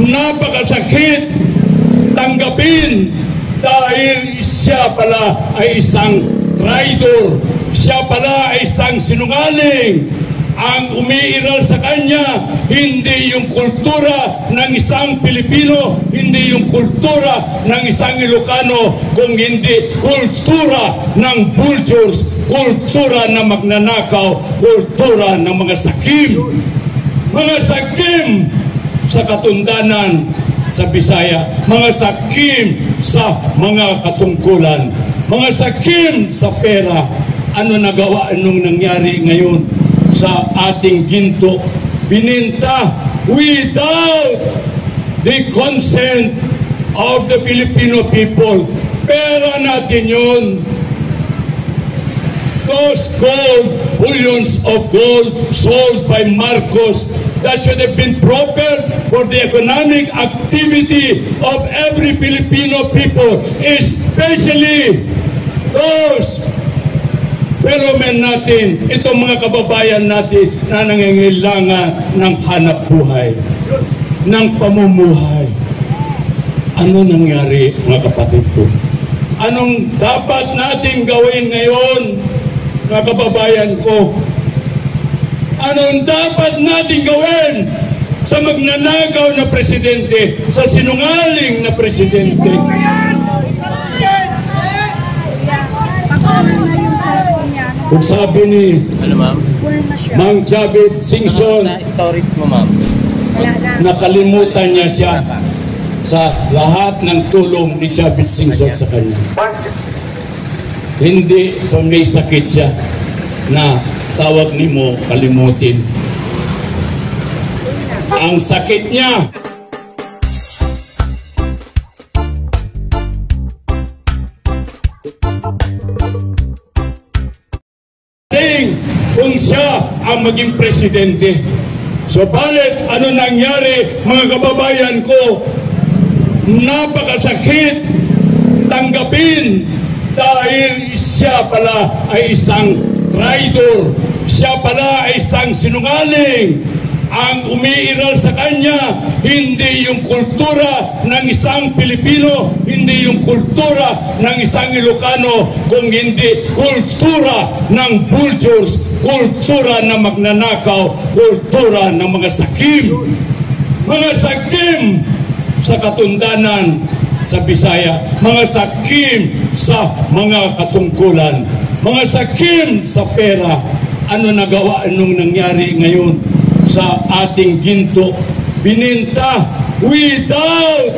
napakasakit tanggapin dahil siya pala ay isang traitor, siya pala ay isang sinungaling. Ang umiiral sa kanya, hindi yung kultura ng isang Pilipino, hindi yung kultura ng isang Ilocano, kung hindi kultura ng vultures, kultura ng magnanakaw, kultura ng mga sakim. Mga sakim sa katundanan sa Bisaya, mga sakim sa mga katungkulan, mga sakim sa pera. Ano nagawa, anong nangyari ngayon sa ating ginto? Bininta without the consent of the Filipino people. Pera natin yun. Those gold, billions of gold sold by Marcos, that should have been proper for the economic activity of every Filipino people, especially those fellow men natin, itong mga kababayan natin na nangangailangan ng hanap buhay, ng pamumuhay. Ano nangyari, mga kapatid ko? Anong dapat natin gawin ngayon, mga kababayan ko? Anong dapat natin gawin sa magnanakaw na presidente, sa sinungaling na presidente? Kung sabi ni Mang Javid Singson, storage mo, ma'am, nakalimutan niya siya sa lahat ng tulong ni Javid Singson sa kanya. Hindi, so may sakit siya na tawag ni mo kalimutin. Ang sakit niya, kung siya ang maging presidente. So balit, ano nangyari, mga kababayan ko? Napakasakit tanggapin dahil siya pala ay isang traitor, siya pala ay isang sinungaling. Ang umiiral sa kanya, hindi yung kultura ng isang Pilipino, hindi yung kultura ng isang Ilocano, kung hindi kultura ng vultures, kultura ng magnanakaw, kultura ng mga sakim. Mga sakim sa katundanan sa Bisaya, mga sakim sa mga katungkulan, mga sakim sa pera. Ano nagawa, anong nangyari ngayon sa ating ginto? Bininta without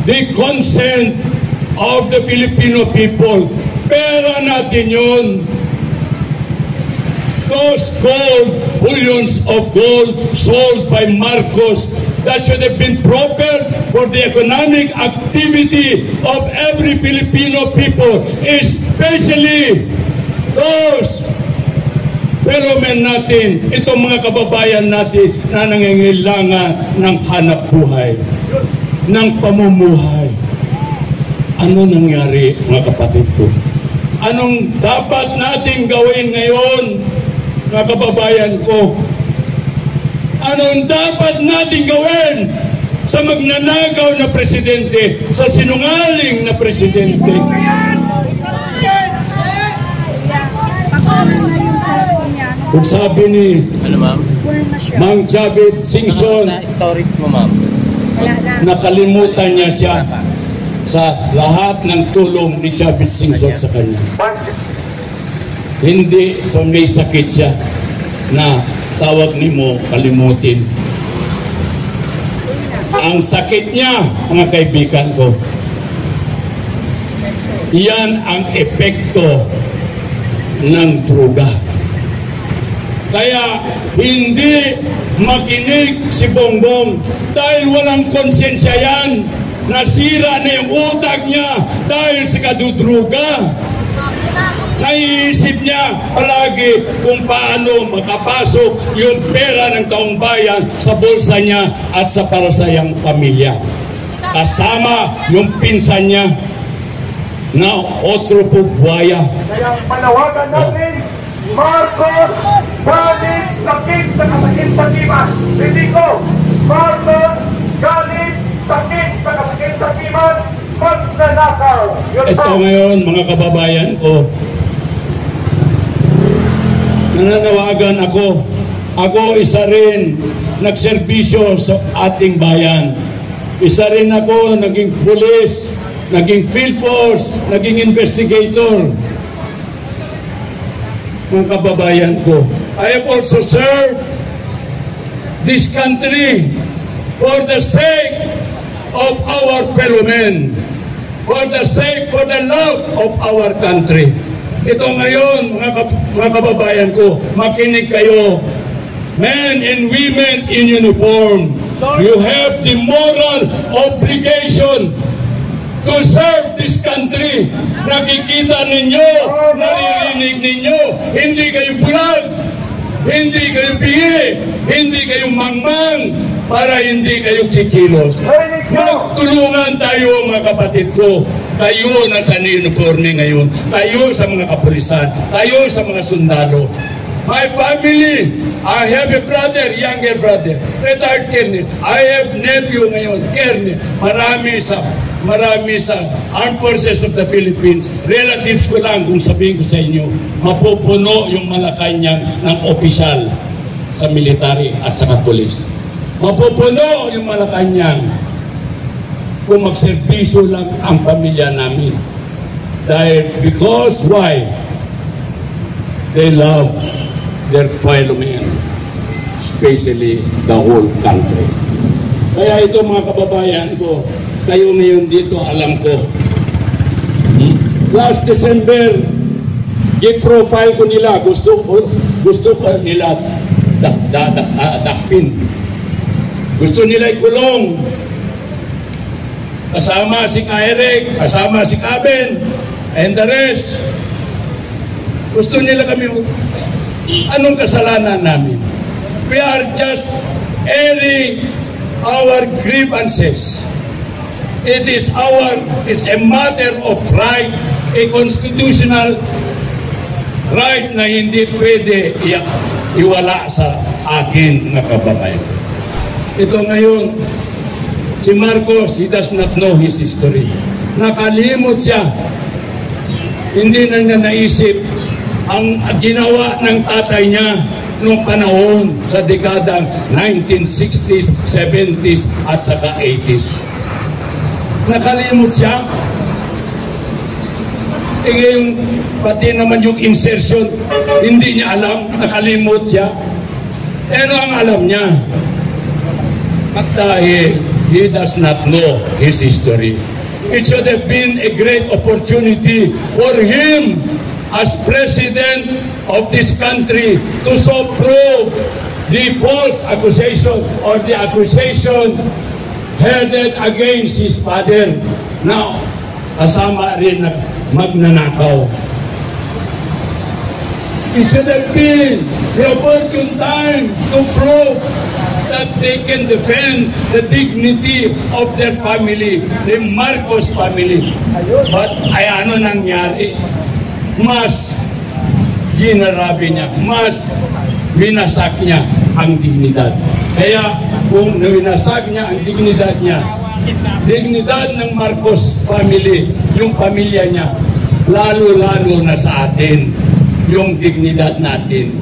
the consent of the Filipino people. Pera natin yun. Those gold, billions of gold sold by Marcos, that should have been proper for the economic activity of every Filipino people, especially those fellow men natin, itong mga kababayan natin na nangangailangan ng hanap buhay, ng pamumuhay. Ano nangyari, mga kapatid ko? Anong dapat natin gawin ngayon, mga kababayan ko? Anong dapat natin gawin sa magnanakaw na presidente, sa sinungaling na presidente? Kung sabi ni Mang Javid Singson, storage mo, ma'am, nakalimutan niya siya sa lahat ng tulong ni Javid Singson sa kanya. Hindi, so may sakit siya na tawag ni mo kalimutin. Ang sakit niya, mga kaibigan ko, yan ang epekto ng droga. Kaya hindi makinig si Bongbong dahil walang konsensya yan. Nasira na yung utak niya dahil sa kadudruga. Naiisip niya palagi kung paano makapasok yung pera ng taong bayan sa bulsa niya at sa para sa iyang pamilya. Kasama yung pinsan niya na otro po buhaya. Kaya panawagan natin, Marcos, galing sakit sa kasakit-sakiman. Hindi ko, Marcos, galing Ito ngayon, mga kababayan ko, nananawagan ako. Ako isa rin nagserbisyo sa ating bayan. Isa rin ako naging pulis, naging field force, naging investigator. Mga kababayan ko, I have also served this country for the sake of our fellow men, for the love of our country. Ito ngayon, mga kababayan ko, makinig kayo. Men and women in uniform, you have the moral obligation to serve this country. Nakikita ninyo, naririnig ninyo, hindi kayo bulag, hindi kayo bihi, hindi kayo mangmang, para hindi kayo kikilos. Magtulungan tayo, mga kapatid ko. Tayo na sa uniforme ngayon, tayo sa mga kapulisan, tayo sa mga sundalo. My family, I have a brother, younger brother, retired colonel. I have nephew ngayon, colonel. Marami sa Armed Forces of the Philippines. Relatives ko lang kung sabihin ko sa inyo, mapupuno yung Malacanang ng opisyal sa military at sa kapulis. Mapupuno yung Malacanang kung magserbisyo lang ang pamilya namin. Dahil, because why? They love their fellow men, especially the whole country. Kaya ito, mga kababayan ko, kayo ngayon dito, alam ko. Last December, i-profile ko nila, gusto ko nila dakpin. Gusto nila ikulong. Kasama si Kairek, kasama si Kaben, and the rest. Gusto nila kami. Anong kasalanan namin? We are just airing our grievances. It's a matter of right, a constitutional right na hindi pwede iwala sa akin, mga kababayan. Ito ngayon, si Marcos, he does not know his history. Nakalimot siya. Hindi na niya naisip ang ginawa ng tatay niya noong panahon sa dekadang 1960s, 70s at saka 80s. Nakalimot siya. Ngayon, pati naman yung insertion, hindi niya alam, nakalimot siya. Ano ang alam niya? Dahil he does not know his history. It should have been a great opportunity for him as president of this country to so prove the false accusation or the accusation headed against his father. Now, kasama rin na magnanakaw. It should have been the opportune time to prove that they can defend the dignity of their family, the Marcos family. But ay ano nangyari? Mas ginarabi niya, mas winasak niya ang dignidad. Kaya kung winasak niya ang dignidad niya, dignidad ng Marcos family, yung pamilya niya, lalo-lalo na sa atin, yung dignidad natin,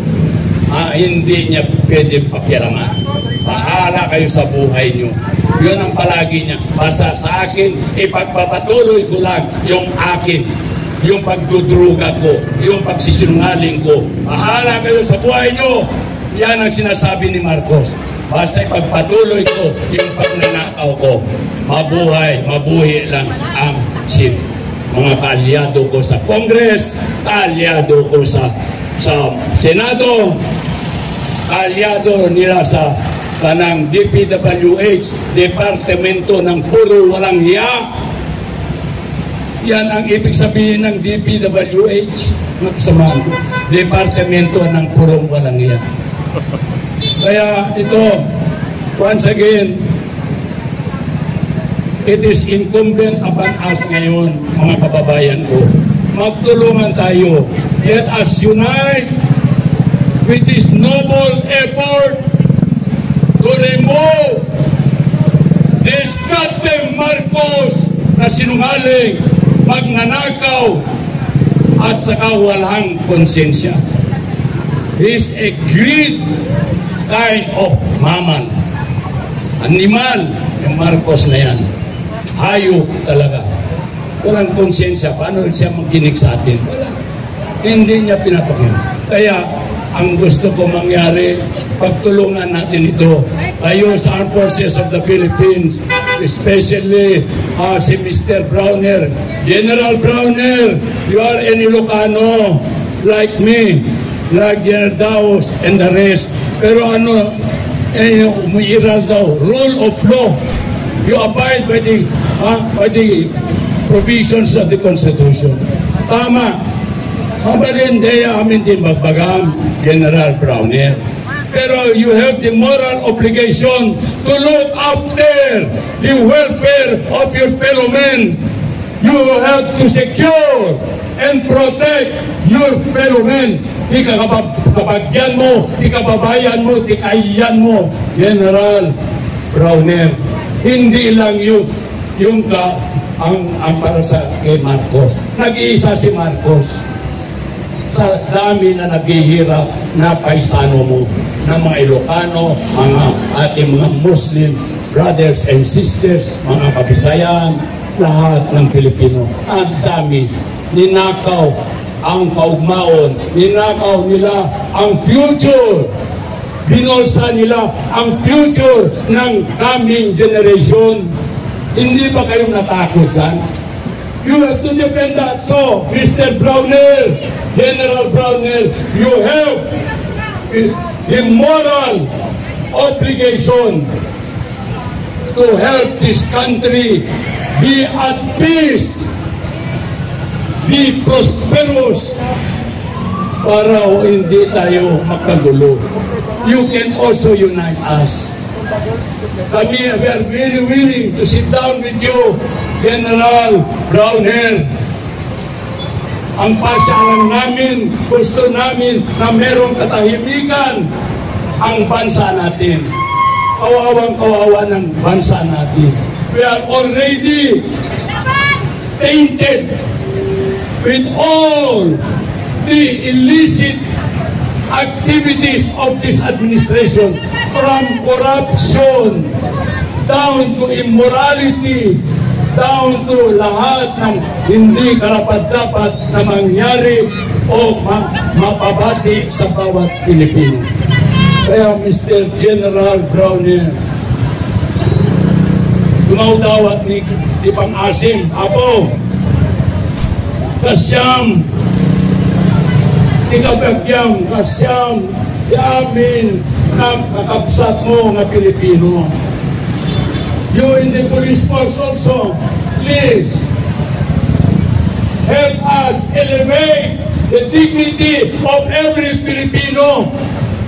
hindi niya pwede pakiraman. Bahala kayo sa buhay niyo. Yun ang palagi niya. Basta sa akin, ipagpapatuloy ko lang yung akin. Yung pagdudruga ko, yung pagsisinungaling ko. Bahala kayo sa buhay niyo. Yan ang sinasabi ni Marcos. Basta ipagpatuloy ko yung pagnanakaw ko. Mabuhay lang ang mga kaalyado ko sa Congress, kaalyado ko sa Senado, kaalyado nila sa kanang DPWH, Departamento ng Puro Walang Hiya. Yan ang ibig sabihin ng DPWH, magsamaan, Departamento ng Purong Walang Hiya. Kaya ito, once again, it is incumbent upon us ngayon, mga kababayan ko. Magtulungan tayo. Let us unite with this noble effort to remove this goddamn Marcos na sinungaling. magnanakaw, at saka walang konsensya. He's a great kind of maman. Animal, yung Marcos na yan. Hayop talaga. Walang konsensya. Paano siya magkinig sa atin? Wala. Hindi niya pinapakinggan. Kaya, ang gusto ko mangyari, pagtulungan natin ito. Tayo sa Armed Forces of the Philippines, especially si Mr. Browner. General Browner, you are an Ilocano like me, like General Daos and the rest. Pero umiiral daw, rule of law. You abide by the provisions of the Constitution. Tama. Mabalindaya amin din magbagam, General Browner. Pero you have the moral obligation to look after the welfare of your fellow men. You have to secure and protect your fellow men. Di kabagyan mo, di kababayan mo, di kaiyan mo, General Browner. Hindi lang ang para sa kay Marcos. Nag-iisa si Marcos sa dami na naghihirap na paisano mo, na mga Ilocano, mga ating mga Muslim brothers and sisters, mga Kabisayan, lahat ng Pilipino. Ang dami, ninakaw ang kaugmaon, ninakaw nila ang future, binolsa nila ang future ng coming generation. Hindi ba kayong natakot dyan? You have to defend that. So, Mr. Browner, General Browner, you have a moral obligation to help this country be at peace, be prosperous, para hindi tayo makagulo. You can also unite us. We are very willing to sit down with you, General Browner. Ang pasyalan namin, gusto namin na merong katahimikan ang bansa natin. Kawawang-kawawa ng bansa natin. We are already tainted with all the illicit activities of this administration, from corruption down to immorality, down to lahat ng hindi karapat-dapat na mangyari o mapabati sa bawat Pilipino. Kaya Mr. General Browner, dumawdawat ni Pang-asim, Apo, kasyam, ikabagyam, kasyam, yamin, na kakapsat mo nga Pilipino. You in the police force also, please help us elevate the dignity of every Filipino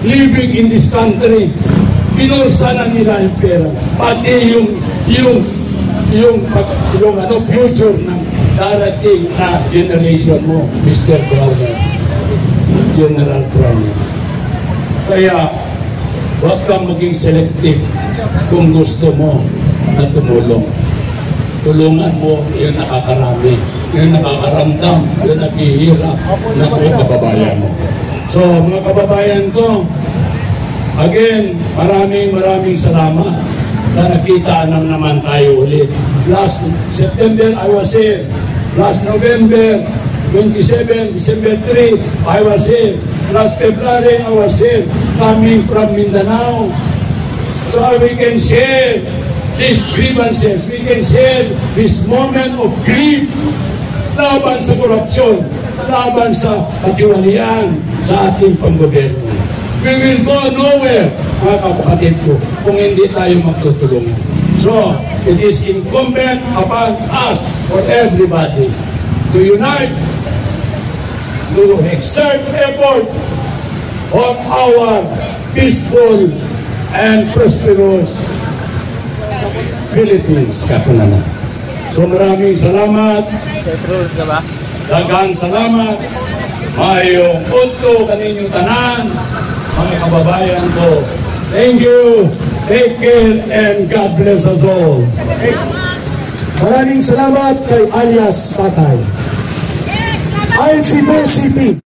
living in this country. Pinulsa na nila yung pera, pati yung future ng darating na generation mo, Mr. Browner, General Browner. Kaya huwag kang maging selective kung gusto mo na tumulong. Tulungan mo yung nakakarami, yung nakakaramdam, yung naghihirap na mga kababayan mo. So, mga kababayan ko, again, maraming salamat na nakita naman tayo ulit. Last September, I was here. Last November 27, December 3, I was here. Last February, I was here, coming from Mindanao. So we can share these grievances. We can share this moment of grief laban sa korupsyon, laban sa katiwalian sa ating panggobyerno. We will go nowhere, mga kapatid ko, kung hindi tayo magtutulungan. So, it is incumbent upon us, for everybody, to unite, to exert effort for our peaceful and prosperous Philippines, kakunanan. So maraming salamat. Daghang salamat. Mayong punto kaninyong tanan, mga kababayan ko. Thank you. Take care and God bless us all. Maraming salamat kay alias Tatay. Al Cebu City.